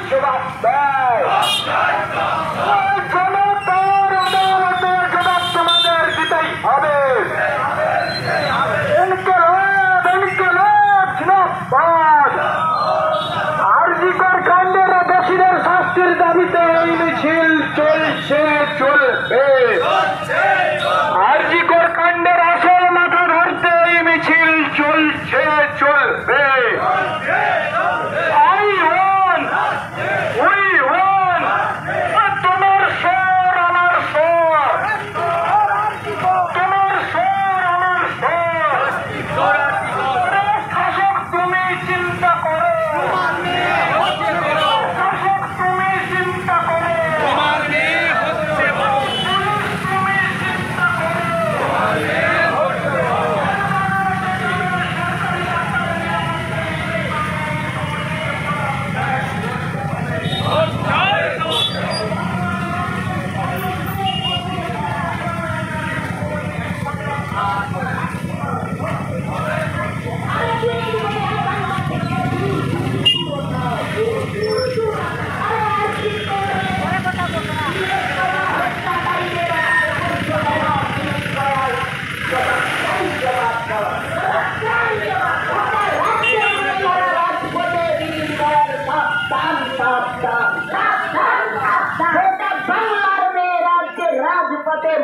জবাব দেয়। জনতার আদালতের জবাব তোমাদের দিতেই হবে। ইনকিলাব ইনকিলাব জিন্দাবাদ। আরজিকর কাণ্ডের দোষীদের শাস্তির দাবিতে এই মিছিল চলছে চলবে। আরজিকর কাণ্ডের আসল মাথা ধরতে এই মিছিল চলছে চলবে। তোমার স্বর আমার স্বর, তোমার স্বর আমার স্বর। শাসক তুমি চিন্তা করো, শাসক তুমি চিন্তা করো, তুমি চিন্তা করো।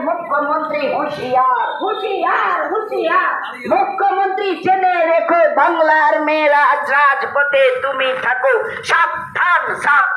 মুখ্যমন্ত্রী হুঁশিয়ার হুঁশিয়ার হুঁশিয়ার। মুখ্যমন্ত্রী জেনে রেখো, বাংলার মেয়েরা রাজপথে তুমি থাকো সাবধান সাবধান।